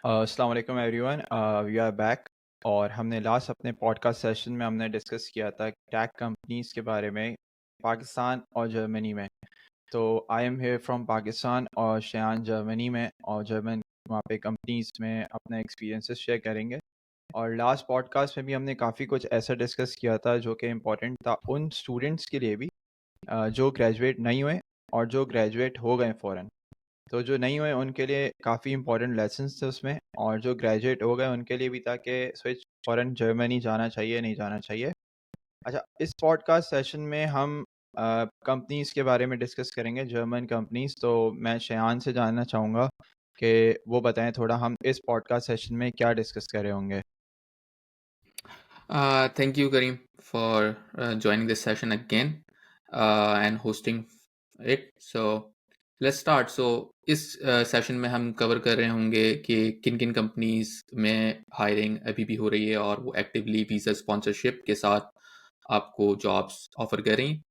अस्सलाम वालेकुम everyone, we are back. और हमने लास्ट अपने पॉडकास्ट सेशन में हमने डिस्कस किया था टैक कंपनीज के बारे में पाकिस्तान और जर्मनी में। तो I am here from Pakistan और शयान जर्मनी में, और जर्मन वहाँ पे कंपनीज में अपने एक्सपीरियंसेस शेयर करेंगे। और लास्ट पॉडकास्ट में भी हमने काफ़ी कुछ ऐसा डिस्कस किया था जो कि इम्पोर्टेंट था उन स्टूडेंट्स के लिए भी जो ग्रेजुएट नहीं हुए और जो ग्रेजुएट हो गए फ़ौरन। तो जो नहीं हुए उनके लिए काफ़ी इंपॉर्टेंट लेसन्स थे उसमें, और जो ग्रेजुएट हो गए उनके लिए भी था कि स्विच फ़ौरन जर्मनी जाना चाहिए नहीं जाना चाहिए। अच्छा, इस पॉडकास्ट सेशन में हम कंपनीज़ के बारे में डिस्कस करेंगे, जर्मन कंपनीज़। तो मैं शयान से जानना चाहूँगा कि वो बताएं थोड़ा हम इस पॉडकास्ट सेशन में क्या डिस्कस कर रहे होंगे। Thank you, Kareem, for joining this session again and hosting it. So let's start. So इस सेशन में हम कवर कर रहे होंगे कि किन किन कंपनीज में हायरिंग अभी भी हो रही है और वो एक्टिवली वीज़ा स्पॉन्सरशिप के साथ आपको जॉब्स ऑफर कर रही हैं।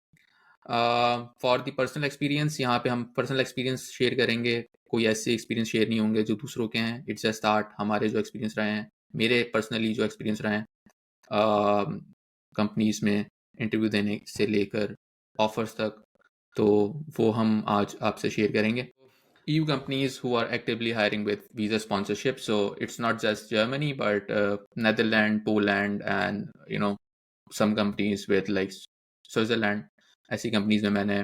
फॉर द पर्सनल एक्सपीरियंस, यहाँ पे हम पर्सनल एक्सपीरियंस शेयर करेंगे। कोई ऐसे एक्सपीरियंस शेयर नहीं होंगे जो दूसरों के हैं। इट्स जस्ट दैट हमारे जो एक्सपीरियंस रहे हैं, मेरे पर्सनली जो एक्सपीरियंस रहे हैं कंपनीज में इंटरव्यू देने से लेकर ऑफर्स तक, तो वो हम आज आपसे शेयर करेंगे। EU companies who are actively hiring with visa sponsorship. So it's not just Germany, but Netherlands, Poland, and some companies with like Switzerland. ऐसी companies में मैंने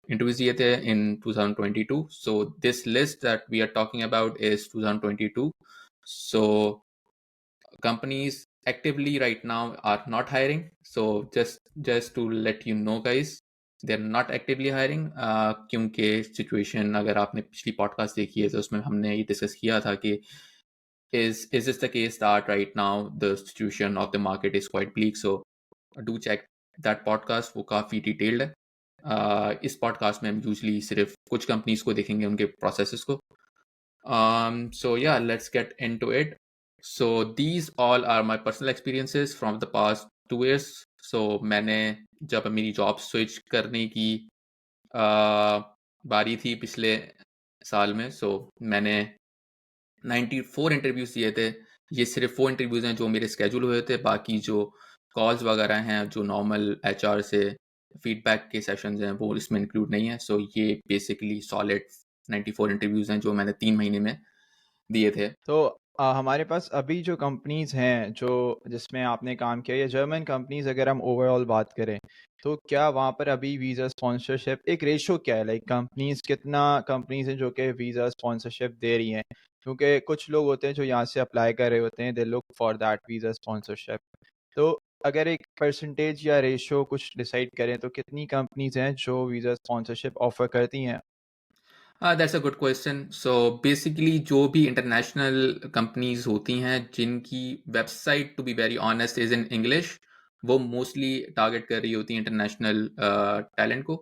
interviews दिए थे in 2022. So this list that we are talking about is 2022. So companies actively right now are not hiring. So just to let you know, guys, they're not actively hiring. क्योंकि situation, अगर आपने पिछली podcast देखी है तो उसमें हमने ये डिस्कस किया था कि is this the case that right now the situation of the market is quite bleak. So do check that podcast, वो काफ़ी डिटेल्ड है। इस पॉडकास्ट में हम यूजली सिर्फ कुछ कंपनीज को देखेंगे, उनके प्रोसेसेस को। So yeah, let's get into it. So these all are my personal experiences from the past 2 years. So मैंने जब मेरी जॉब स्विच करने की बारी थी पिछले साल में, so मैंने 94 इंटरव्यूज दिए थे। ये सिर्फ 4 इंटरव्यूज हैं जो मेरे स्केड्यूल हुए थे। बाकी जो कॉल्स वगैरह हैं, जो नॉर्मल एचआर से फीडबैक के सेशंस हैं, वो इसमें इंक्लूड नहीं है। सो ये बेसिकली सॉलिड 94 इंटरव्यूज हैं जो मैंने 3 महीने में दिए थे। तो हमारे पास अभी जो कंपनीज हैं जो जिसमें आपने काम किया, या जर्मन कंपनीज अगर हम ओवरऑल बात करें, तो क्या वहाँ पर अभी वीज़ा स्पॉन्सरशिप एक रेशो क्या है? लाइक कंपनीज कितना कंपनीज हैं जो कि वीज़ा स्पॉन्सरशिप दे रही हैं? क्योंकि कुछ लोग होते हैं जो यहाँ से अप्लाई कर रहे होते हैं, they look for that visa sponsorship. तो अगर एक परसेंटेज या रेशो कुछ डिसाइड करें तो कितनी कंपनीज हैं जो वीज़ा स्पॉन्सरशिप ऑफर करती हैं? That's a good question. So basically जो भी इंटरनेशनल कंपनीज होती हैं जिनकी website, to be very honest, is in English, वो मोस्टली टारगेट कर रही होती हैं इंटरनेशनल टैलेंट को।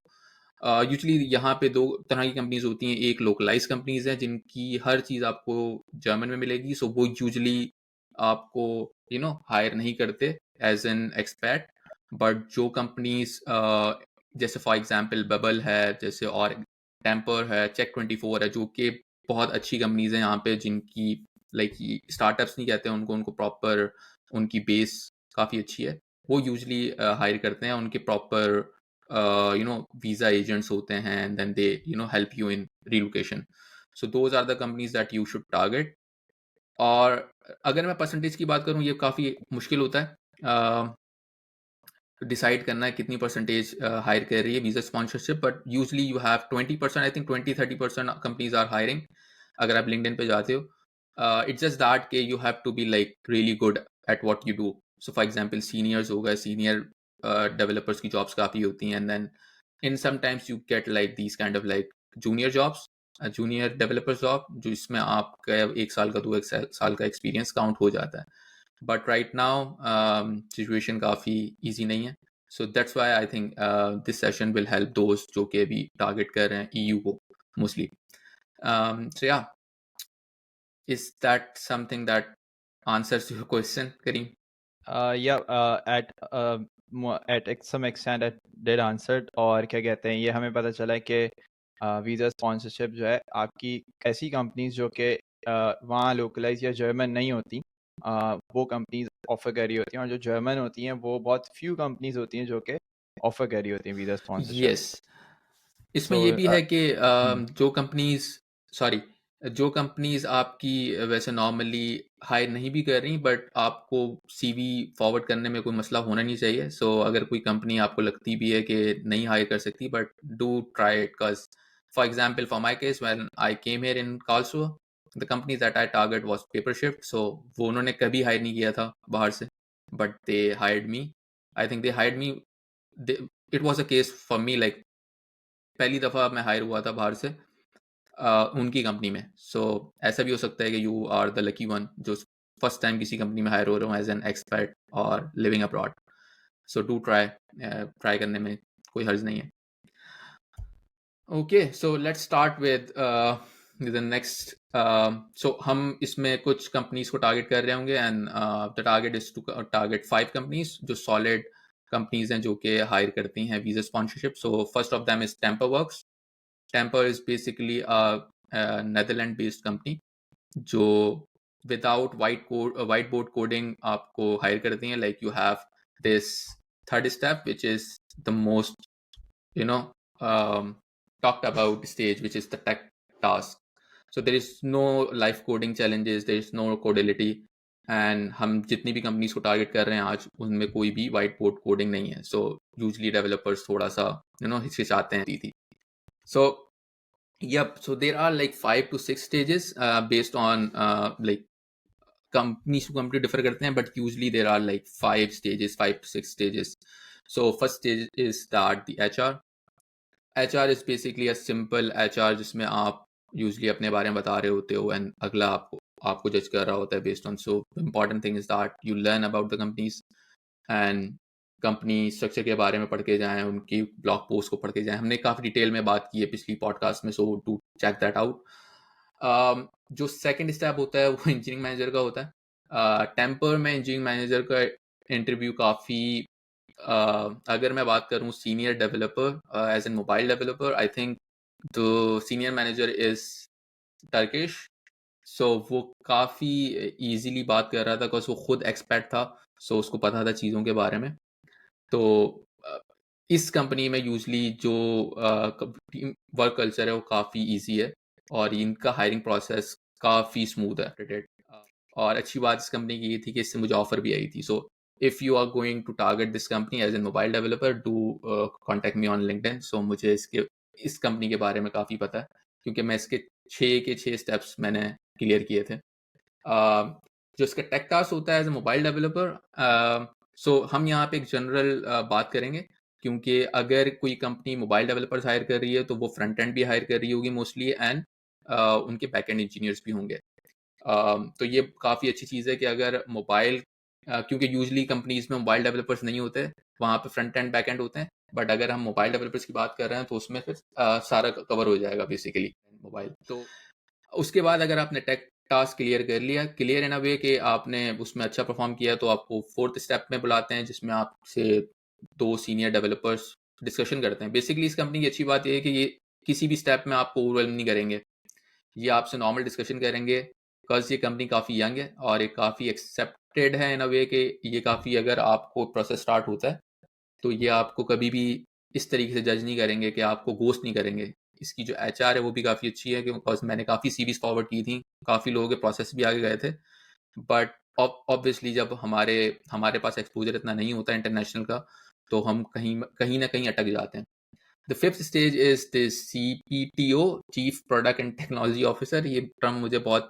यूजली यहाँ पे दो तरह की कंपनीज होती हैं। एक लोकलाइज कंपनीज हैं जिनकी हर चीज़ आपको जर्मन में मिलेगी, सो वो यूजली आपको हायर नहीं करते एज एन एक्सपैट। बट जो कंपनीज जैसे फॉर एग्जांपल बबल है, जैसे और टेम्पर है, चेक 24 है, जो कि बहुत अच्छी कंपनीज हैं यहाँ पे, जिनकी लाइक स्टार्टअप्स नहीं कहते उनको, उनको प्रॉपर उनकी बेस काफ़ी अच्छी है। वो यूजली हायर करते हैं। उनके प्रॉपर वीजा एजेंट्स होते हैं, and then they help you in relocation. So those are the companies that you should target. और अगर मैं परसेंटेज की बात करूँ, ये काफ़ी मुश्किल होता है डिसाइड करना है कितनी परसेंटेज हायर कर रही है visa sponsorship. But usually you have 20%, I think 20-30% companies are hiring अगर आप लिंक्डइन पे जाते हो। इट्स जस्ट दैट के you have to be like really good at what you do. So for example seniors हो गए, सीनियर डेवलपर्स की jobs काफ़ी होती हैं, and then in sometimes you get like these kind of like junior jobs, junior developer job, जो इसमें आपका 1 साल का 2 साल का एक्सपीरियंस काउंट हो जाता है। बट राइट नाउ सिचुएशन काफ़ी ईजी नहीं है। So that's why I think this session will help दोस्त जो कि अभी टारगेट कर रहे हैं EU को mostly. So yeah, is that something that answers your question, Karim? Yeah at some extent it did answered. और क्या कहते हैं, ये हमें पता चला है कि वीज़ा स्पॉन्सरशिप जो है आपकी ऐसी कंपनीज जो कि वहाँ लोकलाइज या जर्मन नहीं होती, वो कंपनीज ऑफर कर रही होती हैं, और जो जर्मन होती हैं वो बहुत फ्यू कंपनीज होती हैं जो कि ऑफर कर रही होती हैं वीज़ा स्पॉन्सरशिप। यस, इसमें सो ये भी है कि हम्म जो कंपनीज सॉरी जो कंपनीज आपकी वैसे नॉर्मली हायर नहीं भी कर रही बट आपको सीवी फॉरवर्ड करने में कोई मसला होना नहीं चाहिए। सो अगर कोई कंपनी आपको लगती भी है कि नहीं हायर कर सकती but do try it, because for example for my case when I came here in Karlsruhe, the company that I target was Paper Shift. सो वो उन्होंने कभी हायर नहीं किया था बाहर से, but they hired me. I think they hired me, it was a case for me like पहली दफ़ा मैं हायर हुआ था बाहर से उनकी कंपनी में। सो ऐसा भी हो सकता है कि you are the lucky one जो फर्स्ट टाइम किसी कंपनी में हायर हो रहा हूँ एज एन एक्सपर्ट और living abroad. So do try, try करने में कोई हर्ज नहीं है। Okay, so let's start with the next. So हम इसमें कुछ कंपनीज को टारगेट कर रहे होंगे and the target is to target 5 companies जो सॉलिड कंपनीज हैं जो कि हायर करती हैं visa sponsorship. So first of them is Temper works. Temper is basically a Netherlands based company जो विदाउट whiteboard coding आपको हायर करती हैं। Like you have this third step which is the most you know talked about stage, which is the tech task. So there is no live coding challenges, there is no codility, and हम जितनी भी companies को target कर रहे हैं आज उनमें कोई भी वाइट बोर्ड कोडिंग नहीं है। सो यूजली डेवलपर्स थोड़ा सा हिचकिचाते हैं थी। सो yep, so there are like 5 to 6 stages based on like companies to company differ करते हैं, but usually there are like 5 stages, 5 to 6 stages. So first stage is that the HR. HR is basically a simple HR जिसमें आप usually अपने बारे में बता रहे होते हो एंड अगला आपको जज कर रहा होता है based on. So the important thing is that you learn about the companies and company structure के बारे में पढ़ के जाएं, उनकी ब्लॉग पोस्ट को पढ़ के जाएं। हमने काफ़ी डिटेल में बात की है पिछली पॉडकास्ट में, सो टू चेक दैट आउट। जो सेकंड स्टेप होता है वो इंजीनियरिंग मैनेजर का होता है। टेम्पर में इंजीनियरिंग मैनेजर का इंटरव्यू काफ़ी अगर मैं बात करूं senior developer as an mobile developer, I think the senior manager is Turkish. So वो काफ़ी इजीली बात कर रहा था बिकॉज वो खुद एक्सपर्ट था। सो उसको पता था चीज़ों के बारे में। तो इस कंपनी में यूजली जो वर्क कल्चर है वो काफ़ी इजी है और इनका हायरिंग प्रोसेस काफ़ी स्मूथ है। और अच्छी बात इस कंपनी की ये थी कि इससे मुझे ऑफर भी आई थी। So if you are going to target this company as an mobile developer, do contact me on LinkedIn. So मुझे इस कंपनी के बारे में काफ़ी पता है क्योंकि मैं इसके 6 स्टेप्स मैंने क्लियर किए थे। जो इसका टेक टास्क होता है एज ए मोबाइल डेवलपर, सो हम यहाँ पे एक जनरल बात करेंगे क्योंकि अगर कोई कंपनी मोबाइल डेवलपर्स हायर कर रही है तो वो फ्रंट एंड भी हायर कर रही होगी मोस्टली एंड उनके बैक एंड इंजीनियर्स भी होंगे। तो ये काफ़ी अच्छी चीज़ है कि अगर मोबाइल क्योंकि यूजली कंपनीज में मोबाइल डेवलपर्स नहीं होते, वहाँ पे फ्रंट एंड बैक एंड होते हैं। बट अगर हम मोबाइल डेवलपर्स की बात कर रहे हैं तो उसमें फिर सारा कवर हो जाएगा बेसिकली मोबाइल। तो उसके बाद अगर आपने टेक टास्क क्लियर कर लिया, क्लियर इन अ वे कि आपने उसमें अच्छा परफॉर्म किया, तो आपको फोर्थ स्टेप में बुलाते हैं जिसमें आपसे 2 सीनियर डेवलपर्स डिस्कशन करते हैं। बेसिकली इस कंपनी की अच्छी बात यह है कि ये किसी भी स्टेप में आपको ओवरवेल्म नहीं करेंगे, ये आपसे नॉर्मल डिस्कशन करेंगे बिकॉज ये कंपनी काफ़ी यंग है और ये काफ़ी एक्सेप्टेड है इन अ वे कि ये काफ़ी अगर आपको प्रोसेस स्टार्ट होता है तो ये आपको कभी भी इस तरीके से जज नहीं करेंगे कि आपको गोस्ट नहीं करेंगे। इसकी जो HR है वो भी काफ़ी अच्छी है क्योंकि मैंने काफ़ी सीरीज फॉरवर्ड की थी, काफ़ी लोगों के प्रोसेस भी आगे गए थे। बट ऑब्वियसली जब हमारे हमारे पास एक्सपोजर इतना नहीं होता इंटरनेशनल का तो हम कहीं ना कहीं अटक जाते हैं। The fifth stage is the CPTO, chief product and technology officer. ये टर्म मुझे बहुत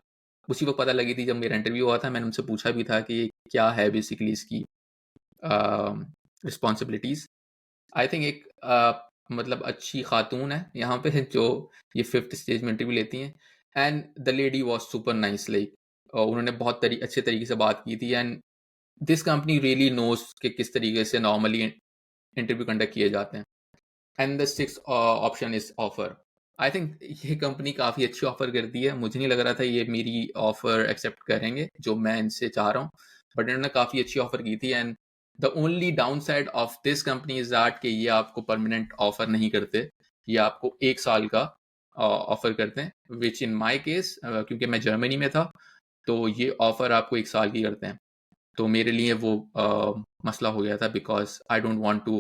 उसी वक्त पता लगी थी जब मेरा इंटरव्यू हुआ था। मैंने उनसे पूछा भी था कि क्या है बेसिकली इसकी रिस्पॉन्सिबिलिटीज़। आई थिंक एक मतलब अच्छी खातून है यहाँ पे जो ये फिफ्थ स्टेज में इंटरव्यू लेती हैं and the lady was super nice. Like उन्होंने बहुत अच्छे तरीके से बात की थी and this company really knows कि किस तरीके से नॉर्मली इंटरव्यू कंडक्ट किए जाते हैं। And the six option is offer. I think ये कंपनी काफ़ी अच्छी ऑफर करती है। मुझे नहीं लग रहा था ये मेरी ऑफर एक्सेप्ट करेंगे जो मैं इनसे चाह रहा हूँ, बट इन्होंने काफ़ी अच्छी ऑफर की थी। And the only down side of this company is that कि ये आपको परमानेंट ऑफर नहीं करते, ये आपको 1 साल का ऑफर करते हैं, विच इन माई केस क्योंकि मैं जर्मनी में था तो ये ऑफर आपको 1 साल की करते हैं। तो मेरे लिए वो मसला हो गया था because I don't want to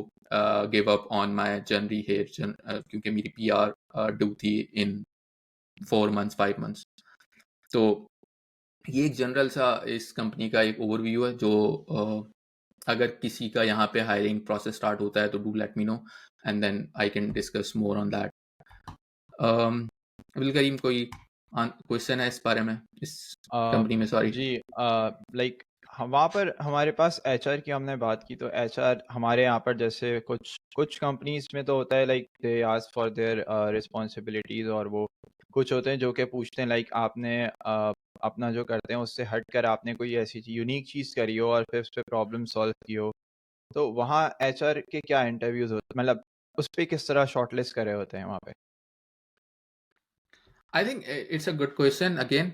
give up on my जनरी हेयर क्योंकि मेरी पीआर ड्यू थी इन 4 मंथ्स 5 मंथ्स। तो ये एक जनरल सा इस कंपनी का एक ओवरव्यू है जो अगर किसी का यहाँ पे हायरिंग प्रोसेस स्टार्ट होता है तो do let me know and then I can discuss more on that. Abdul Karim कोई क्वेश्चन है इस बारे में, इस कंपनी में? सॉरी जी, लाइक वहाँ पर हमारे पास एचआर की हमने बात की, तो एचआर हमारे यहाँ पर जैसे कुछ कुछ कंपनीज में तो होता है like they ask for their responsibilities, और वो कुछ होते हैं जो कि पूछते हैं लाइक आपने अपना जो करते हैं उससे हट कर आपने कोई ऐसी यूनिक चीज़ करी हो और फिर उस पर प्रॉब्लम सॉल्व की हो। तो वहाँ एचआर के क्या इंटरव्यूज होते, मतलब उस पर किस तरह शॉर्टलिस्ट करे होते हैं वहाँ पे? I think it's a good question again.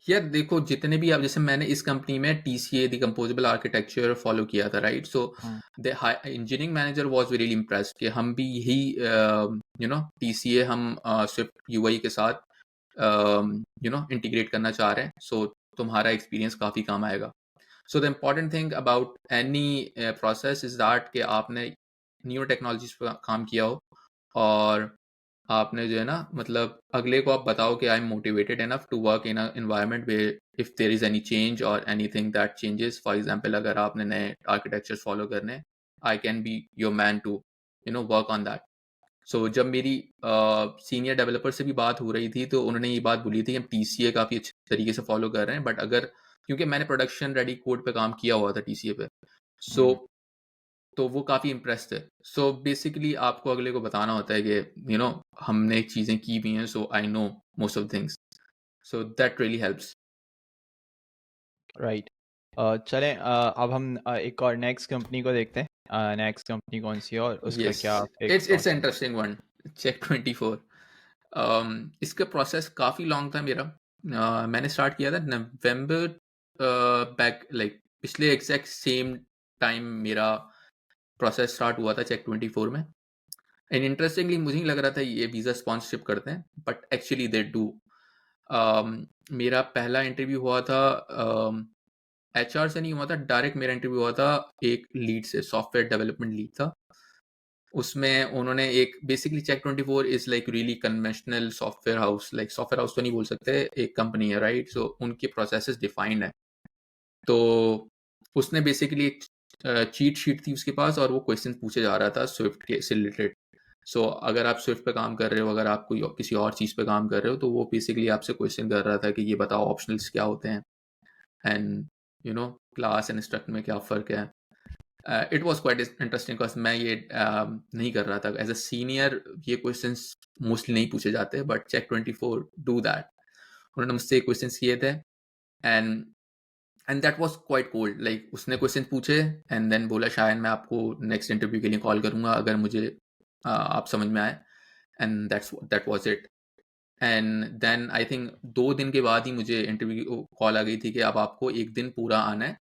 यार देखो, जितने भी आप, जैसे मैंने इस कंपनी में टीसीए दी कंपोजेबल आर्किटेक्चर फॉलो किया था, right? So hmm. The engineering manager was really impressed कि हम भी यही टीसीए हम स्विफ्ट यूआई के साथ इंटीग्रेट करना चाह रहे हैं, सो तुम्हारा एक्सपीरियंस काफ़ी काम आएगा। So the important thing about any process is that कि आपने न्यू टेक्नोलॉजीज पर काम किया हो, और आपने जो है ना, मतलब अगले को आप बताओ कि I am motivated enough to work in a environment way if there is any change और anything that changes. For example, अगर आपने नए आर्किटेक्चर फॉलो करने, I can be your man to work on that. So जब मेरी senior developer से भी बात हो रही थी तो उन्होंने ये बात बोली थी कि हम टीसीए काफ़ी अच्छे तरीके से फॉलो कर रहे हैं, बट अगर, क्योंकि मैंने प्रोडक्शन रेडी कोड पे काम किया हुआ था टीसीए पे, सो हम्म। तो वो काफ़ी इम्प्रेस थे। सो बेसिकली आपको अगले को बताना होता है कि हमने चीज़ें की भी हैं, so I know most of things, so that really helps. Right. चलें, अब हम एक और नेक्स्ट कंपनी को देखते हैं। नेक्स्ट कंपनी कौन सी है और उसका यस, क्या एक it's process? Interesting one, check 24। इसका प्रोसेस काफ़ी लॉन्ग था मेरा। मैंने स्टार्ट किया था नवंबर बैक, लाइक पिछले एग्जैक्ट सेम टाइम मेरा प्रोसेस स्टार्ट हुआ था चेक 24 में। एंड इंटरेस्टिंगली मुझे नहीं लग रहा था ये वीज़ा स्पॉन्सरशिप करते हैं, बट एक्चुअली दे डू। मेरा पहला इंटरव्यू हुआ था, एचआर से नहीं हुआ था डायरेक्ट, मेरा इंटरव्यू हुआ था एक लीड से, सॉफ्टवेयर डेवलपमेंट लीड था। उसमें उन्होंने एक, basically check 24 is like really conventional software house, like software house तो नहीं बोल सकते, एक कंपनी है, राइट? सो उनके प्रोसेसेस डिफाइंड है। तो उसने बेसिकली एक चीट शीट थी उसके पास, और वो क्वेश्चन पूछे जा रहा था स्विफ्ट के से रिलेटेड। सो अगर आप स्विफ्ट पे काम कर रहे हो, अगर आप कोई किसी और चीज़ पे काम कर रहे हो, तो वो बेसिकली आपसे क्वेश्चन कर रहा था कि ये बताओ ऑप्शनल्स क्या होते हैं, एंड क्लास एंड स्ट्रक्ट में क्या फ़र्क है। It was quite interesting because मैं ये नहीं कर रहा था एज अ सीनियर। ये क्वेश्चंस मोस्टली नहीं पूछे जाते, बट चेक 24 डू दैट। उन्होंने मुझसे क्वेश्चंस किए थे, and that was quite cold, like उसने क्वेश्चन पूछे एंड देन बोला शायद मैं आपको नेक्स्ट इंटरव्यू के लिए कॉल करूंगा अगर मुझे आप समझ में आए, and that was it. And then I think 2 दिन के बाद ही मुझे इंटरव्यू कॉल आ गई थी कि अब आपको एक दिन पूरा आना है,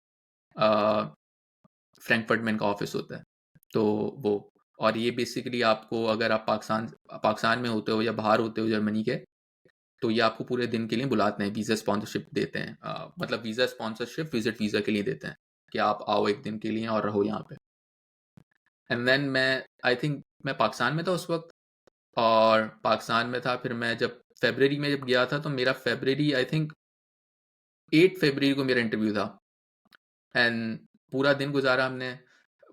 फ्रैंकफर्ट में इनका ऑफिस होता है। तो वो, और ये बेसिकली आपको, अगर आप पाकिस्तान पाकिस्तान में होते हो या बाहर होते हो जर्मनी के, तो ये आपको पूरे दिन के लिए बुलाते हैं, वीज़ा स्पॉन्सरशिप देते हैं, मतलब वीज़ा स्पॉन्सरशिप विजिट वीज़ा के लिए देते हैं कि आप आओ एक दिन के लिए और रहो यहाँ पे। एंड देन मैं, आई थिंक मैं पाकिस्तान में था उस वक्त, और पाकिस्तान में था, फिर मैं जब फेबररी में जब गया था, तो मेरा फेबररी, आई थिंक 8 फरवरी को मेरा इंटरव्यू था। एंड पूरा दिन गुजारा हमने।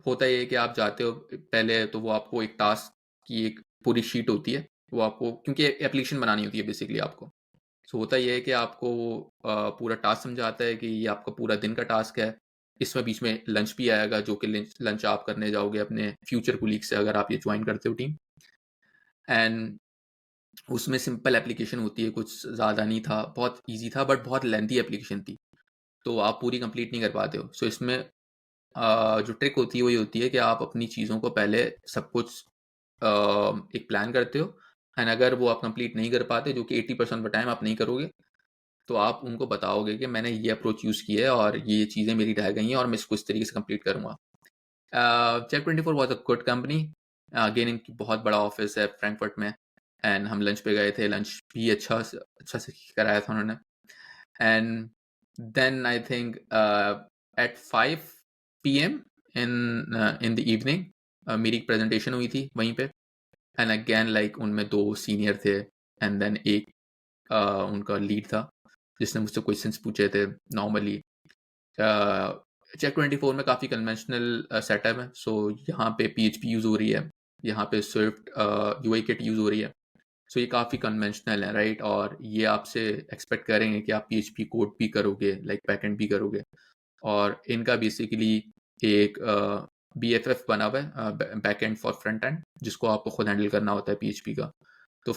होता ये है कि आप जाते हो पहले, तो वो आपको एक टास्क की एक पूरी शीट होती है, वो आपको, क्योंकि एप्लीकेशन बनानी होती है बेसिकली आपको। सो होता ये है कि आपको पूरा टास्क समझाता है कि ये आपका पूरा दिन का टास्क है, इसमें बीच में लंच भी आएगा, जो कि लंच आप करने जाओगे अपने फ्यूचर कुलीग से अगर आप ये ज्वाइन करते हो टीम। एंड उसमें सिंपल एप्लीकेशन होती है, कुछ ज़्यादा नहीं था, बहुत ईजी था, बट बहुत लेंथी एप्लीकेशन थी, तो आप पूरी कंप्लीट नहीं कर पाते हो। सो इसमें जो ट्रिक होती है वो ये होती है कि आप अपनी चीज़ों को पहले सब कुछ एक प्लान करते हो, एंड अगर वो आप कंप्लीट नहीं कर पाते, जो कि 80% ऑफ द टाइम आप नहीं करोगे, तो आप उनको बताओगे कि मैंने ये अप्रोच यूज़ की है और ये चीज़ें मेरी रह गई हैं और मैं इसको इस तरीके से कंप्लीट करूँगा। Check 24 was a good company. Again इनकी बहुत बड़ा ऑफिस है फ्रैंकफर्ट में, एंड हम लंच पे गए थे, लंच भी अच्छा से कराया था उन्होंने। And then I think at 5 PM in the evening मेरी प्रेजेंटेशन हुई थी वहीं पे। एंड अगेन लाइक उनमें 2 सीनियर थे एंड देन एक उनका लीड था जिसने मुझसे क्वेश्चंस पूछे थे। नॉर्मली चेक 24 में काफ़ी कन्वेंशनल सेटअप है, सो यहाँ पे PHP यूज़ हो रही है, यहाँ पे स्विफ्ट UI किट यूज़ हो रही है, सो ये काफ़ी कन्वेंशनल है, राइट। और ये आपसे एक्सपेक्ट करेंगे कि आप PHP कोड भी करोगे, लाइक बैकएंड भी करोगे। और इनका बेसिकली एक BFF बना हुआ है, बैकएंड फॉर फ्रंट एंड, जिसको आपको खुद हैंडल करना होता है PHP का। तो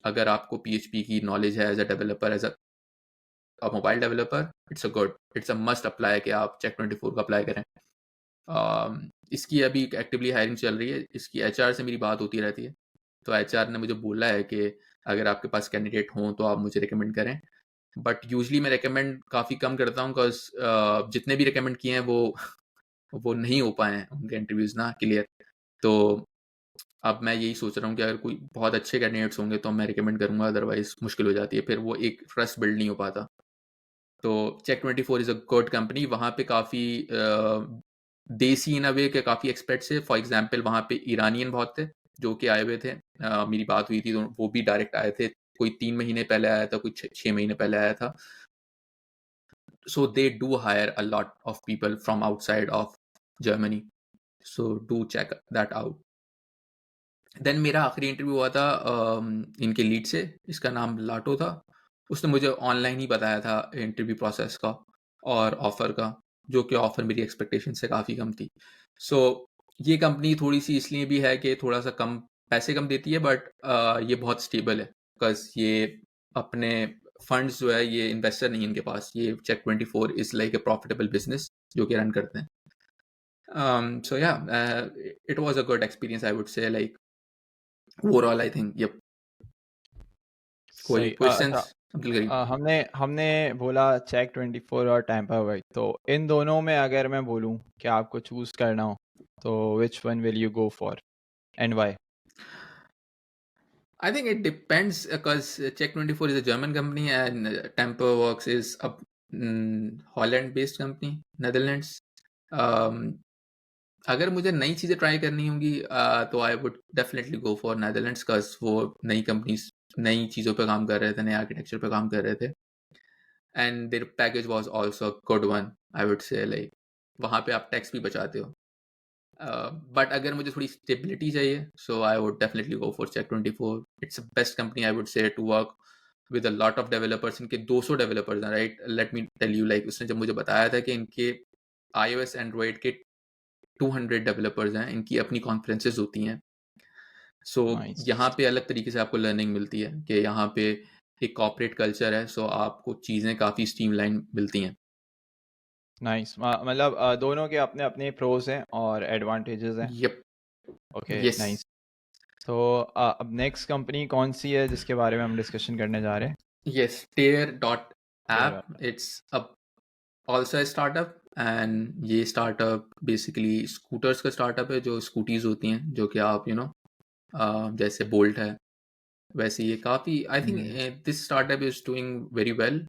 अगर आपको PHP की नॉलेज है as a developer, as a mobile developer, it's a must apply कि आप चेक 24 का अप्लाई करें। इसकी अभी एक्टिवली हायरिंग चल रही है, इसकी HR से मेरी बात होती रहती है। तो HR ने मुझे बोला है कि अगर आपके पास कैंडिडेट हों तो आप मुझे रिकमेंड करें। बट यूजली मैं रिकमेंड काफ़ी कम करता हूँ, बिकॉज जितने भी रिकमेंड किए हैं वो नहीं हो पाए हैं उनके इंटरव्यूज़ ना क्लियर। तो अब मैं यही सोच रहा हूँ कि अगर कोई बहुत अच्छे कैंडिडेट्स होंगे तो मैं रिकमेंड करूँगा, अदरवाइज मुश्किल हो जाती है, फिर वो एक ट्रस्ट बिल्ड नहीं हो पाता। तो check 24 is a good company. वहाँ पे काफ़ी देसी इन अ वे के काफ़ी एक्सपर्ट्स थे। फॉर एग्जांपल वहाँ पे ईरानियन बहुत थे जो कि आए हुए थे। मेरी बात हुई थी तो वो भी डायरेक्ट आए थे। कोई 3 महीने पहले आया था, कोई 6 महीने पहले आया था। So they do hire a lot of people from outside of Germany. So do check that out. Then मेरा आखिरी इंटरव्यू हुआ था इनके लीड से, इसका नाम लाटो था। उसने मुझे ऑनलाइन ही बताया था इंटरव्यू प्रोसेस का और ऑफ़र का, जो कि ऑफ़र मेरी एक्सपेक्टेशन से काफ़ी कम थी। सो ये कंपनी थोड़ी सी इसलिए भी है कि थोड़ा सा कम पैसे कम देती है, बट ये बहुत स्टेबल है, बिकॉज ये अपने फंड्स जो है ये इन्वेस्टर नहीं है इनके पास। ये check 24 is like a profitable business जो कि रन करते हैं। So yeah it was a good experience, I would say, like overall I think. Yup. कोई सही अच्छा क्वेश्चंस अब्दुल करीम? हमने हमने बोला चेक 24 और टैम्पा बाई, तो इन दोनों में अगर मैं बोलूं कि आपको चूज करना हो तो which one will you go for and why? I think it depends because Check 24 is a German company and TempoWorks is a Holland-based company, Netherlands. Um, अगर मुझे नई चीज़ें ट्राई करनी होंगी तो आई would definitely go for Netherlands, because वो नई companies नई चीज़ों पे काम कर रहे थे, नए आर्किटेक्चर पे काम कर रहे थे। And their package was also good one, I would say, like वहाँ पे आप टैक्स भी बचाते हो। बट अगर मुझे थोड़ी स्टेबिलिटी चाहिए, so I would definitely go for Check 24। It's best company I would say to work with a lot of developers. इनके 200 डेवलपर्स हैं, right. Let me tell you, like उसने जब मुझे बताया था कि इनके iOS एंड्रॉइड के 200 डेवलपर्स हैं, इनकी अपनी कॉन्फ्रेंसेस होती हैं। सो नाइस यहाँ पे अलग तरीके से आपको लर्निंग मिलती है कि यहाँ पे एक कॉर्पोरेट कल्चर है, सो आपको चीज़ें काफ़ी स्ट्रीमलाइन मिलती हैं। नाइस मतलब दोनों के अपने अपने प्रोज हैं और एडवांटेजेस हैं। यप। Okay yes. नाइस। तो अब नेक्स्ट कंपनी कौन सी है जिसके बारे में हम डिस्कशन करने जा रहे हैं? यस, टेयर डॉट तेरा। App, it's also a startup. And ये स्टार्टअप बेसिकली स्कूटर्स का स्टार्टअप है, जो स्कूटीज होती हैं, जो कि आप जैसे बोल्ट है वैसे ये काफ़ी, I think this startup is doing very well,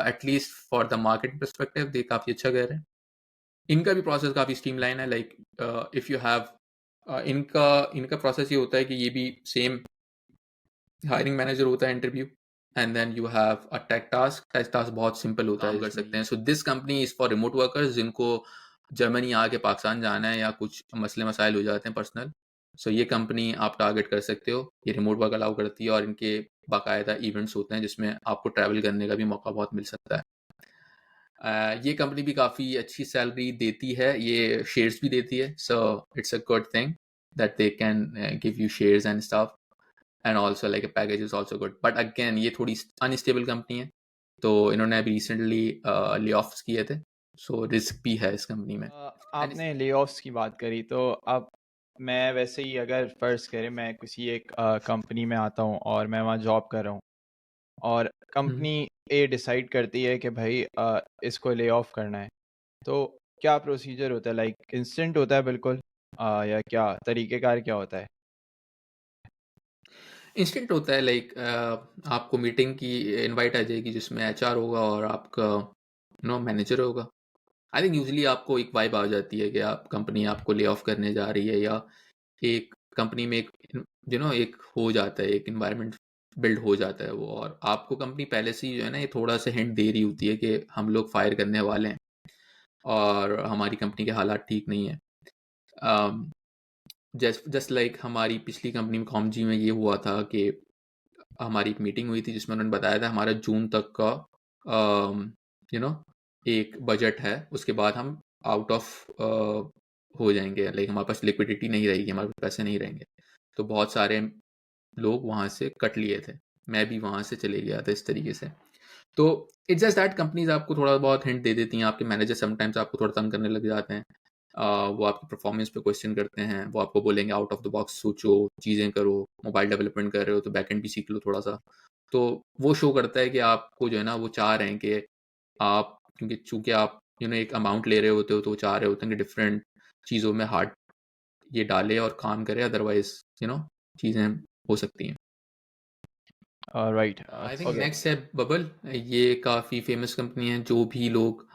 at least for the market perspective they काफ़ी अच्छा कर रहे हैं। इनका भी प्रोसेस काफ़ी स्ट्रीमलाइन है, लाइक इफ़ यू हैव इनका इनका प्रोसेस ये होता है कि ये भी सेम हायरिंग मैनेजर होता है, interview, and then you have a test task बहुत सिंपल होता है, काम कर सकते हैं। So this company is for remote workers जिनको जर्मनी आके पाकिस्तान जाना है या कुछ मसले मसाइल हो जाते हैं पर्सनल। सो ये कंपनी आप टारगेट कर सकते हो, ये रिमोट वर्क अलाउ करती है और इनके बाकायदा इवेंट्स होते हैं जिसमें आपको ट्रैवल करने का भी मौका बहुत मिल सकता है। ये कंपनी भी काफ़ी अच्छी सैलरी देती है, ये शेयर्स भी देती है, so it's a good thing that they can give you shares and stuff, and also like a package is also good. But again ये थोड़ी अनस्टेबल कंपनी है, तो इन्होंने अभी रिसेंटली ले ऑफ्स किए थे, सो रिस्क भी है इस कंपनी में। एंड आपने लेऑफ्स की बात करी, तो अब मैं वैसे ही अगर फर्ज करें मैं किसी एक कंपनी में आता हूँ और मैं वहाँ जॉब कर रहा हूँ और कंपनी ए डिसाइड करती है कि भाई इसको ले ऑफ करना है, तो क्या प्रोसीजर होता है? लाइक इंस्टेंट होता है बिल्कुल या क्या तरीक़ेकार क्या होता है? इंस्टेंट होता है, लाइक आपको मीटिंग की इनवाइट आ जाएगी जिसमें एचआर होगा और आपका मैनेजर होगा। आई थिंक यूजली आपको एक वाइब आ जाती है कि आप कंपनी आपको ले ऑफ करने जा रही है, या एक कंपनी में एक एक हो जाता है, एक इन्वायरमेंट बिल्ड हो जाता है वो, और आपको कंपनी पहले से ही जो है ना ये थोड़ा सा हिंट दे रही होती है कि हम लोग फायर करने वाले हैं और हमारी कंपनी के हालात ठीक नहीं है। जस्ट जस्ट लाइक हमारी पिछली कंपनी में कॉमजी में ये हुआ था कि हमारी एक मीटिंग हुई थी जिसमें उन्होंने बताया था हमारा जून तक का यू नो एक बजट है, उसके बाद हम आउट ऑफ हो जाएंगे, लाइक हमारे पास लिक्विडिटी नहीं रहेगी, हमारे पास पैसे नहीं रहेंगे। तो बहुत सारे लोग वहाँ से कट लिए थे, मैं भी वहाँ से चले गया था इस तरीके से। तो इट्स जस्ट दैट कंपनीज आपको थोड़ा बहुत हिंट दे देती हैं, आपके मैनेजर समटाइम्स आपको थोड़ा तंग करने लग जाते हैं। वो आपकी परफॉर्मेंस पे क्वेश्चन करते हैं, वो आपको बोलेंगे आउट ऑफ द बॉक्स सोचो, चीज़ें करो, मोबाइल डेवलपमेंट कर रहे हो तो बैकएंड भी सीख लो थोड़ा सा। तो वो शो करता है कि आपको जो है ना वो चाह रहे हैं कि आप, क्योंकि चूंकि आप एक अमाउंट ले रहे होते हो, तो वो चाह रहे होते हैं कि डिफरेंट चीज़ों में हार्ड ये डाले और काम करे, अदरवाइज चीज़ें हो सकती हैं। Right. I think okay. Next है बबल। ये काफ़ी फेमस कंपनी है, जो भी लोग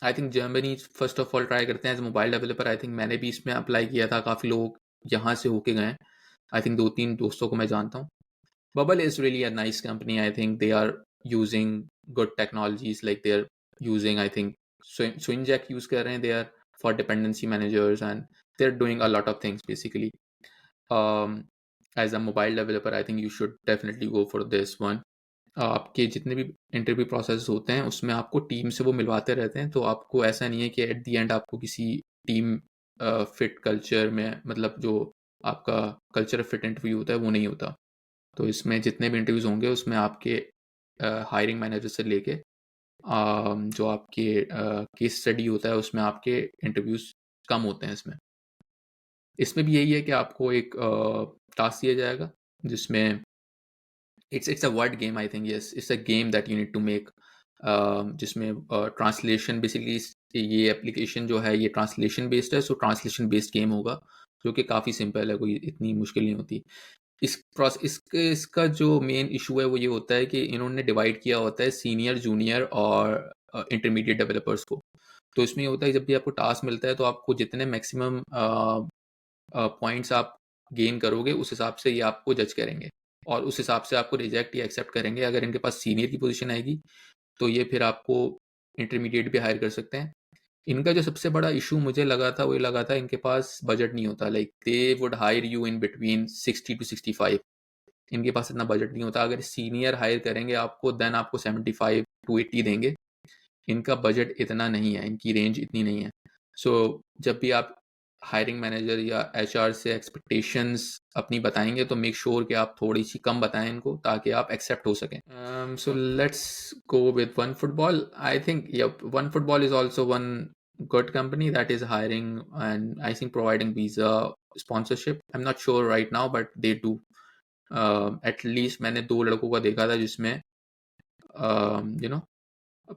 I think Germany first of all try करते हैं as mobile developer. I think मैंने भी इसमें अप्लाई किया था, काफ़ी लोग यहाँ से होके गए। आई थिंक 2-3 दोस्तों को मैं जानता हूँ। Bubble is really a nice company. I think they are using good technologies, like they are using, I think Swinject use कर रहे हैं, they are for dependency managers, and they are doing a lot of things basically. As a mobile developer I think you should definitely go for this one. आपके जितने भी interview process होते हैं उसमें आपको टीम से वो मिलवाते रहते हैं, तो आपको ऐसा नहीं है कि एट द एंड आपको किसी टीम फिट कल्चर में, मतलब जो आपका कल्चर फिट इंटरव्यू होता है वो नहीं होता। तो इसमें जितने भी इंटरव्यूज होंगे उसमें आपके हायरिंग मैनेजर से लेके जो आपके केस स्टडी होता है उसमें आपके इंटरव्यूज कम होते हैं। इसमें इसमें भी यही है कि आपको एक टास्क दिया जाएगा जिसमें it's a word game, I think. Yes, it's a game that you need to make, जिसमें ट्रांसलेशन बेसिकली, ये एप्लीकेशन जो है ये ट्रांसलेशन बेस्ड है, सो ट्रांसलेशन बेस्ड गेम होगा, जो कि काफ़ी सिंपल है, कोई इतनी मुश्किल नहीं होती। इसका जो मेन इशू है वो ये होता है कि इन्होंने डिवाइड किया होता है सीनियर, जूनियर और इंटरमीडिएट डेवलपर्स को। तो इसमें ये होता है जब भी आपको टास्क मिलता है तो आपको जितने मैक्सिमम पॉइंट्स आप गेन करोगे उस हिसाब से ये आपको जज करेंगे, और उस हिसाब से आपको रिजेक्ट या एक्सेप्ट करेंगे। अगर इनके पास सीनियर की पोजीशन आएगी तो ये फिर आपको इंटरमीडिएट भी हायर कर सकते हैं। इनका जो सबसे बड़ा इशू मुझे लगा था वो ये लगा था, इनके पास बजट नहीं होता। Like they would hire you in between 60 to 65। इनके पास इतना बजट नहीं होता। अगर सीनियर हायर करेंगे आपको देन आपको 75 to 80 देंगे। इनका बजट इतना नहीं है, इनकी रेंज इतनी नहीं है। सो जब भी आप हायरिंग मैनेजर या एचआर से एक्सपेक्टेशंस अपनी बताएंगे तो मेक श्योर कि आप थोड़ी सी कम बताएं इनको, ताकि आप एक्सेप्ट हो सकें। So let's go with one football. I think one football is also one good company that is hiring and I think providing visa sponsorship. I'm not sure right now but they do. At least मैंने 2 लड़कों का देखा था जिसमें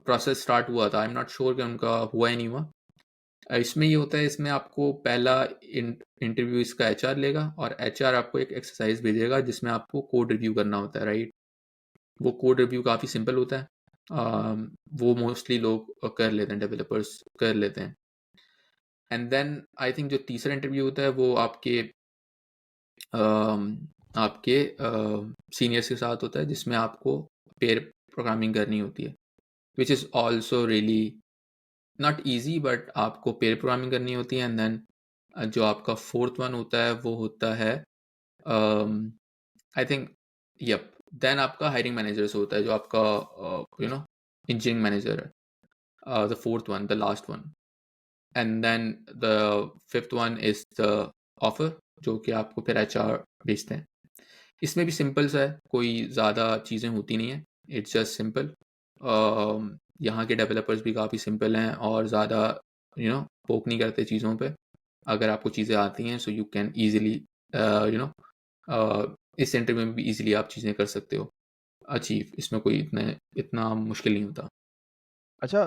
process start हुआ था। I am not sure कि उनका हुआ ही नहीं हुआ। इसमें ये होता है, इसमें आपको पहला इंटरव्यू इसका एचआर लेगा और एचआर आपको एक एक्सरसाइज भेजेगा जिसमें आपको कोड रिव्यू करना होता है, राइट। वो कोड रिव्यू काफ़ी सिंपल होता है। वो मोस्टली लोग कर लेते हैं, डेवलपर्स कर लेते हैं। एंड देन आई थिंक जो तीसरा इंटरव्यू होता है वो आपके सीनियर्स के साथ होता है, जिसमें आपको पेयर प्रोग्रामिंग करनी होती है, which is also really not easy, but आपको पेयर प्रोग्रामिंग करनी होती है। एंड देन जो आपका फोर्थ वन होता है वो होता है आई थिंक यप देन आपका हायरिंग मैनेजर से होता है, जो आपका इंजीनियरिंग मैनेजर है, the fourth one, the last one. And then the fifth one is the offer, जो कि आपको फिर एचआर भेजते हैं। इसमें भी सिंपल सा है, कोई ज़्यादा चीज़ें होती नहीं है, इट्स जस्ट सिंपल। यहाँ के डेवलपर्स भी काफ़ी सिंपल हैं और ज़्यादा पोक नहीं करते चीज़ों पे। अगर आपको चीज़ें आती हैं सो यू कैन ईजिली इस इंटरव्यू में भी ईजिली आप चीज़ें कर सकते हो अचीव। इसमें कोई इतना मुश्किल नहीं होता। अच्छा,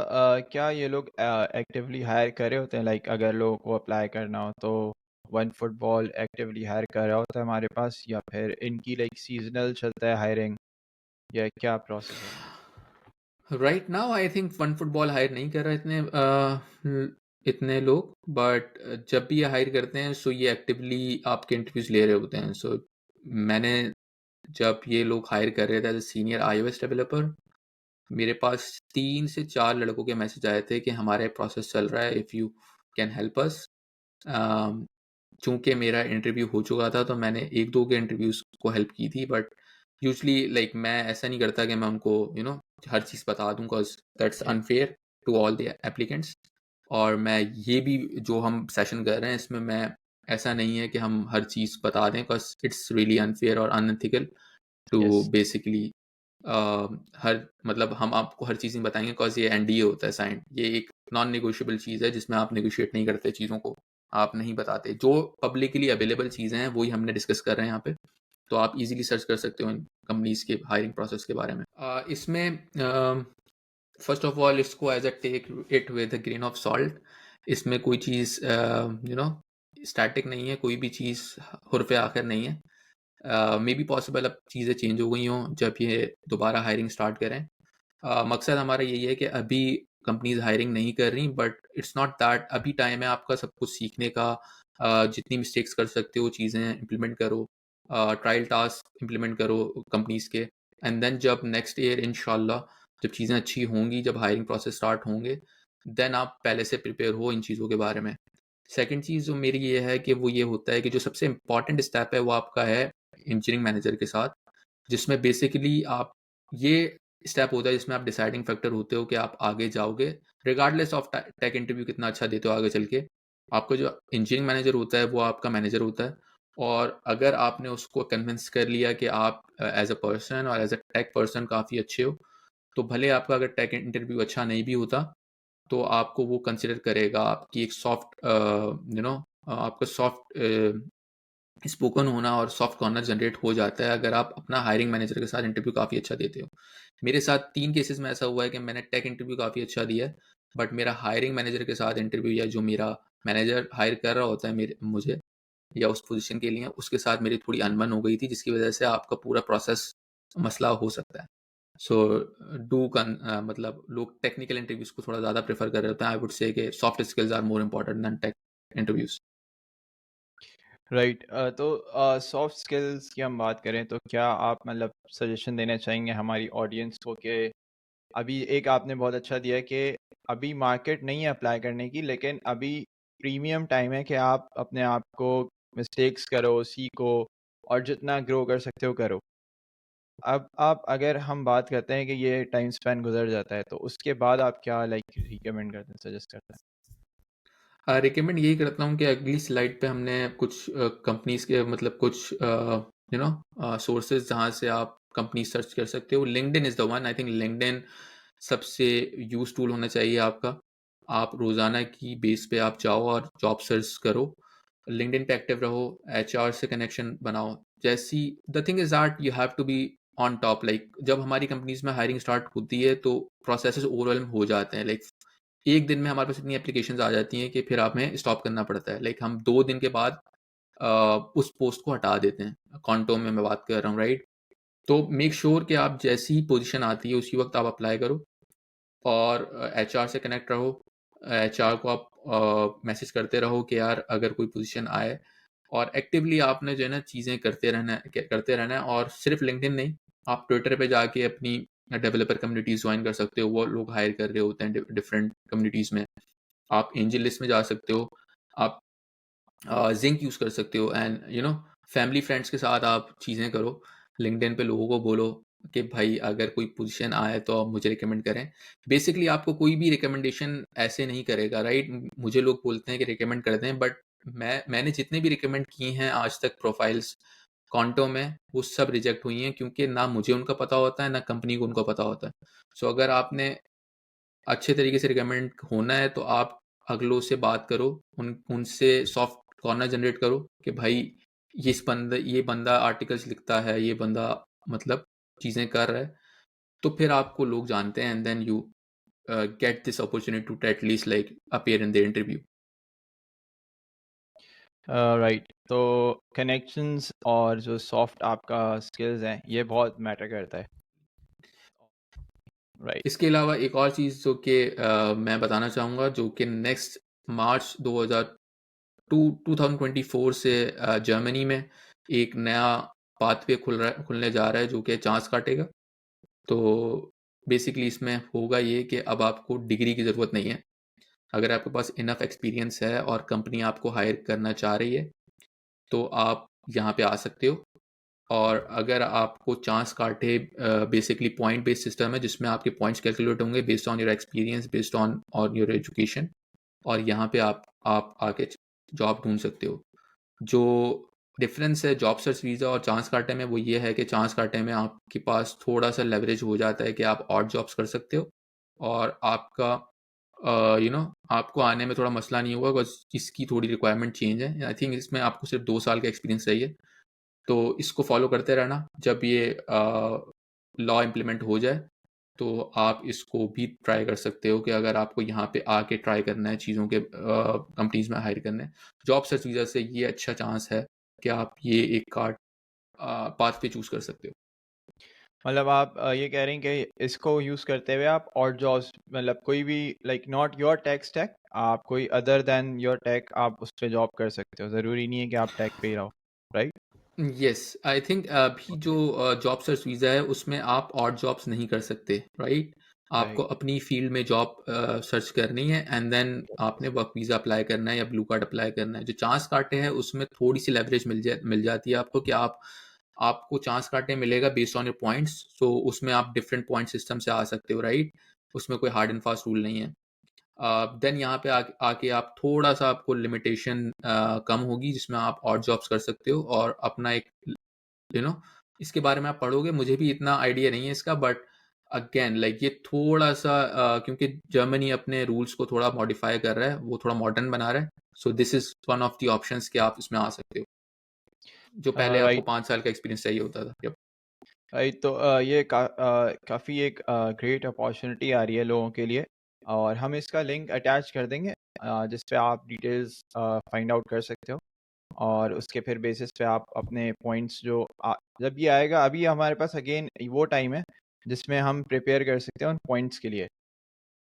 क्या ये लोग एक्टिवली हायर कर रहे होते हैं, लाइक अगर लोगों को अप्लाई करना हो तो वन फुटबॉल एक्टिवली हायर कर रहा होता है हमारे पास, या फिर इनकी लाइक सीजनल चलता है हायरिंग, या क्या प्रोसेस है? Right now I think OneFootball hire नहीं कर रहा इतने लोग, बट जब भी ये हायर करते हैं सो ये एक्टिवली आपके इंटरव्यूज ले रहे होते हैं। सो मैंने जब ये लोग हायर कर रहे थे as a senior iOS developer, मेरे पास 3 से 4 लड़कों के मैसेज आए थे कि हमारा प्रोसेस चल रहा है, if you can help us. चूँकि मेरा इंटरव्यू हो चुका था तो मैंने 1-2 के इंटरव्यूज़ को हेल्प की थी, बट यूजुअली लाइक मैं ऐसा नहीं करता कि मैं उनको हर चीज़ बता दूँ, because that's unfair to all the applicants. और मैं ये भी जो हम सेशन कर रहे हैं इसमें मैं ऐसा नहीं है कि हम हर चीज़ बता दें, बिकॉज़ इट्स रियली अनफेयर और अनएथिकल टू यस। बेसिकली हर मतलब हम आपको हर चीज़ नहीं बताएँगे, बिकॉज़ ये एनडीए होता है साइन। ये एक नॉन नेगोशिएबल चीज़ है जिसमें आप नेगोशिएट नहीं करते चीज़ों को, आप नहीं बताते। जो पब्लिकली अवेलेबल चीज़ें हैं वही हमने डिस्कस कर रहे हैं यहाँ पे। तो आप इज़िली सर्च कर सकते हो इन कंपनीज़ के हायरिंग प्रोसेस के बारे में। इसमें फर्स्ट ऑफ ऑल इसको as a take it with a grain of salt. इसमें कोई चीज़ स्टैटिक नहीं है, कोई भी चीज़ हुर्फ़ आखिर नहीं है। मे बी पॉसिबल अब चीज़ें चेंज हो गई हों जब ये दोबारा हायरिंग स्टार्ट करें। मकसद हमारा यही है कि अभी कंपनीज हायरिंग नहीं कर रही, बट इट्स नॉट दैट अभी टाइम है आपका सब कुछ सीखने का। जितनी मिस्टेक्स कर सकते हो चीज़ें इम्प्लीमेंट करो, ट्रायल टास्क इम्प्लीमेंट करो कंपनीज के, एंड देन जब नेक्स्ट ईयर इंशाल्लाह जब चीज़ें अच्छी होंगी, जब हायरिंग प्रोसेस स्टार्ट होंगे, देन आप पहले से प्रिपेयर हो इन चीज़ों के बारे में। सेकंड चीज़ जो मेरी ये है कि वो ये होता है कि जो सबसे इम्पॉर्टेंट स्टेप है वो आपका है इंजीनियरिंग मैनेजर के साथ, जिसमें बेसिकली आप ये स्टेप होता है जिसमें आप डिसाइडिंग फैक्टर होते हो कि आप आगे जाओगे रिगार्डलेस ऑफ टेक इंटरव्यू कितना अच्छा देते हो आगे चल के। आपका जो इंजीनियरिंग मैनेजर होता है वो आपका मैनेजर होता है, और अगर आपने उसको कन्विंस कर लिया कि आप एज अ पर्सन और एज अ टेक पर्सन काफ़ी अच्छे हो, तो भले आपका अगर टेक इंटरव्यू अच्छा नहीं भी होता तो आपको वो कंसिडर करेगा। आपकी एक सॉफ्ट आपका सॉफ्ट स्पोकन होना और सॉफ्ट कॉर्नर जनरेट हो जाता है अगर आप अपना हायरिंग मैनेजर के साथ इंटरव्यू काफ़ी अच्छा देते हो। मेरे साथ 3 केसेस में ऐसा हुआ है कि मैंने टेक इंटरव्यू काफ़ी अच्छा दिया है, बट मेरा हायरिंग मैनेजर के साथ इंटरव्यू, या जो मेरा मैनेजर हायर कर रहा होता है मेरे मुझे या उस पोजीशन के लिए, उसके साथ मेरी थोड़ी अनबन हो गई थी जिसकी वजह से आपका पूरा प्रोसेस मसला हो सकता है। सो मतलब लोग टेक्निकल इंटरव्यूज़ को थोड़ा ज़्यादा प्रेफ़र कर रहे होते हैं। आई वुड से कि soft skills are more important than tech interviews. Right. तो सॉफ्ट स्किल्स की हम बात करें तो क्या आप मतलब सजेशन देना चाहेंगे हमारी ऑडियंस को कि अभी एक आपने बहुत अच्छा दिया है कि अभी मार्केट नहीं है अप्लाई करने की, लेकिन अभी प्रीमियम टाइम है कि आप अपने आप को मिस्टेक्स करो, सीखो, और जितना ग्रो कर सकते हो करो। अब आप अगर हम बात करते हैं कि ये टाइम स्पैन गुजर जाता है, तो उसके बाद आप क्या लाइक रिकमेंड करते हैं, सजेस्ट करते हैं? रिकमेंड यही करता हूँ कि अगली स्लाइड पे हमने कुछ कंपनीज के मतलब कुछ सोर्सेज जहाँ से आप कंपनी सर्च कर सकते हो। LinkedIn is the one. I think LinkedIn सबसे यूज टूल होना चाहिए आपका। आप रोज़ाना की बेस पे आप जाओ और जॉब सर्च करो, लिंक्डइन पे एक्टिव रहो, एचआर से कनेक्शन बनाओ। जैसी the thing is that you have to be on top. Like जब हमारी कंपनीज में हायरिंग स्टार्ट होती है तो प्रोसेसेस ओवरवेल्म हो जाते हैं। लाइक एक दिन में हमारे पास इतनी एप्लीकेशंस आ जाती हैं कि फिर हमें स्टॉप करना पड़ता है। लाइक हम 2 दिन के बाद उस पोस्ट को हटा देते हैं। क्वांटो में मैं बात कर रहा हूँ, राइट? तो मेक श्योर कि आप जैसी ही पोजीशन आती है उसी वक्त आप अप्लाई करो, और एचआर से कनेक्ट रहो। एचआर को आप मैसेज करते रहो कि यार अगर कोई पोजीशन आए, और एक्टिवली आपने जो है ना चीज़ें करते रहना है। और सिर्फ लिंक्डइन नहीं, आप ट्विटर पे जाके अपनी डेवलपर कम्युनिटीज ज्वाइन कर सकते हो। वो लोग हायर कर रहे होते हैं डिफरेंट कम्युनिटीज में। आप एंजल लिस्ट में जा सकते हो, आप जिंक यूज़ कर सकते हो, एंड फैमिली फ्रेंड्स के साथ आप चीज़ें करो। लिंक्डइन पे लोगों को बोलो कि भाई अगर कोई पोजीशन आए तो आप मुझे रिकमेंड करें। बेसिकली आपको कोई भी रिकमेंडेशन ऐसे नहीं करेगा, राइट? मुझे लोग बोलते हैं कि रिकमेंड करते हैं, बट मैंने जितने भी रिकमेंड किए हैं आज तक प्रोफाइल्स कॉन्टो में, वो सब रिजेक्ट हुई हैं, क्योंकि ना मुझे उनका पता होता है ना कंपनी को उनका पता होता है। सो अगर आपने अच्छे तरीके से रिकमेंड होना है तो आप अगलों से बात करो, उनसे सॉफ्ट कॉर्नर जनरेट करो कि भाई ये बंदा आर्टिकल्स लिखता है, ये बंदा मतलब चीज़ें कर रहा है। तो फिर आपको लोग जानते हैं, and then you get this opportunity to at least like appear in the interview. Right, तो कनेक्शंस और जो सॉफ्ट आपका स्किल्स हैं ये बहुत मैटर करता है। राइट। इसके अलावा एक और चीज़ जो कि मैं बताना चाहूँगा, जो कि नेक्स्ट मार्च 2024 से जर्मनी में एक नया पाथवे खुलने जा रहा है, जो कि चांस काटेगा। तो बेसिकली इसमें होगा ये कि अब आपको डिग्री की ज़रूरत नहीं है। अगर आपके पास इनफ एक्सपीरियंस है और कंपनी आपको हायर करना चाह रही है, तो आप यहाँ पे आ सकते हो। और अगर आपको चांस काटे, बेसिकली पॉइंट बेस्ड सिस्टम है जिसमें आपके पॉइंट्स कैलकुलेट होंगे based on your experience, based on your education. और यहाँ पे आप आके जॉब ढूंढ सकते हो। जो डिफरेंस है जॉब सर्च वीज़ा और चांस काटे में, वो ये है कि चांस काटे में आपके पास थोड़ा सा लेवरेज हो जाता है कि आप और जॉब्स कर सकते हो, और आपका आपको आने में थोड़ा मसला नहीं होगा, बस इसकी थोड़ी रिक्वायरमेंट चेंज है। आई थिंक इसमें आपको सिर्फ 2 साल का एक्सपीरियंस चाहिए। तो इसको फॉलो करते रहना। जब ये लॉ इम्प्लीमेंट हो जाए तो आप इसको भी ट्राई कर सकते हो कि अगर आपको यहाँ पे आके ट्राई करना है चीज़ों के कंपनीज में हायर करना है, जॉब सर्च वीज़ा से ये अच्छा चांस है कि आप ये एक कार्ड पाथ पे चूज कर सकते हो। मतलब आप ये कह रहे हैं कि इसको यूज़ करते हुए आप और जॉब्स, मतलब कोई भी, like not your tech stack, आप कोई अदर देन योर टेक आप उस पे जॉब कर सकते हो, ज़रूरी नहीं है कि आप टेक पे ही रहो। राइट। यस, आई थिंक अभी जो जॉब सर्च वीज़ा है उसमें आप और जॉब्स नहीं कर सकते, राइट? आपको राइट। अपनी फील्ड में जॉब सर्च करनी है, एंड देन आपने वर्क वीज़ा अप्लाई करना है या ब्लू कार्ड अप्लाई करना है। जो चांस काटे हैं उसमें थोड़ी सी लेवरेज मिल जाती है आपको कि आपको चांस काटे मिलेगा बेस्ड ऑन योर पॉइंट्स। सो उसमें आप डिफरेंट पॉइंट सिस्टम से आ सकते हो, राइट? उसमें कोई हार्ड एंड फास्ट रूल नहीं है। देन यहाँ पे आके आप थोड़ा सा, आपको लिमिटेशन कम होगी जिसमें आप और जॉब्स कर सकते हो और अपना एक यू नो इसके बारे में आप पढ़ोगे। मुझे भी इतना आइडिया नहीं है इसका, बट अगेन लाइक ये थोड़ा सा क्योंकि जर्मनी अपने रूल्स को थोड़ा मॉडिफाई कर रहा है, वो थोड़ा मॉडर्न बना रहा है। So this is one of the options कि आप इसमें आ सकते हो, जो पहले आपको राइट। 5 साल का एक्सपीरियंस चाहिए होता था। Yep. राइट, तो ये काफ़ी एक ग्रेट अपॉर्चुनिटी आ रही है लोगों के लिए, और हम इसका लिंक अटैच कर देंगे जिस पे आप डिटेल्स फाइंड आउट कर सकते हो, और उसके फिर बेसिस पे आप अपने पॉइंट्स जो जब ये आएगा, अभी हमारे पास अगेन वो टाइम है जिसमें हम प्रिपेयर कर सकते हैं उन पॉइंट्स के लिए।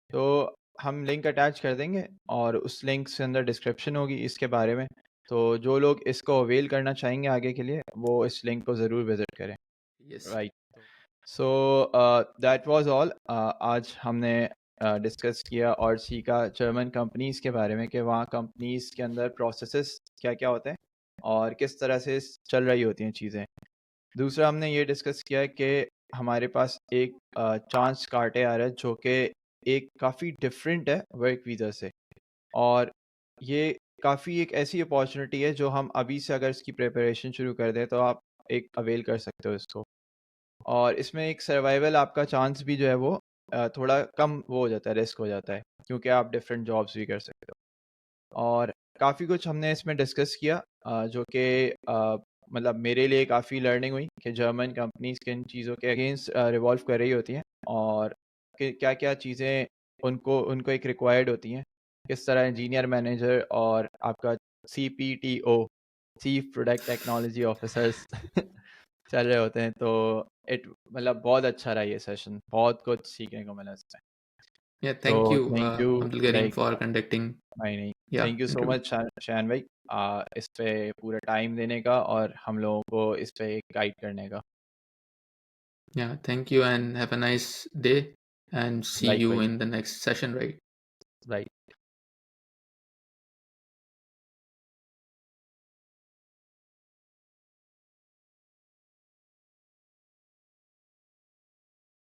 तो हम लिंक अटैच कर देंगे, और उस लिंक से अंदर डिस्क्रिप्शन होगी इसके बारे में। तो जो लोग इसको अवेल करना चाहेंगे आगे के लिए, वो इस लिंक को ज़रूर विज़िट करें। Yes. Right. So that was all. आज हमने डिस्कस किया और सीखा जर्मन कंपनीज के बारे में कि वहाँ कंपनीज के अंदर प्रोसेसेस क्या क्या होते हैं और किस तरह से चल रही होती हैं चीज़ें। दूसरा हमने ये डिस्कस किया कि हमारे पास एक चांस कार्टे आ रहा है जो कि एक काफ़ी डिफरेंट है वर्क वीज़ा से, और ये काफ़ी एक ऐसी अपॉर्चुनिटी है जो हम अभी से अगर इसकी प्रिपरेशन शुरू कर दें तो आप एक अवेल कर सकते हो इसको। और इसमें एक सर्वाइवल आपका चांस भी जो है वो थोड़ा कम वो हो जाता है, रिस्क हो जाता है, क्योंकि आप डिफरेंट जॉब्स भी कर सकते हो। और काफ़ी कुछ हमने इसमें डिस्कस किया जो कि मतलब मेरे लिए काफ़ी लर्निंग हुई कि जर्मन कंपनीज किन चीज़ों के अगेंस्ट रिवॉल्व कर रही होती हैं, और क्या क्या चीज़ें उनको उनको एक रिक्वायर्ड होती हैं, किस तरह इंजीनियर मैनेजर और आपका CPTO, chief product technology officers चल रहे होते हैं। तो इट मतलब बहुत अच्छा रहा ये सेशन, बहुत कुछ सीखने को मिला इससे। Yeah, तो thank you, thank you. Abdul Karim, like for conducting. नहीं नहीं, Yeah, thank you so interview. Much शान भाई, इस पे पूरा टाइम देने का और हम लोगों को इस पे गाइड करने का। Yeah, thanक you and have a nice day, and see like you wise. in the next session, right? Right.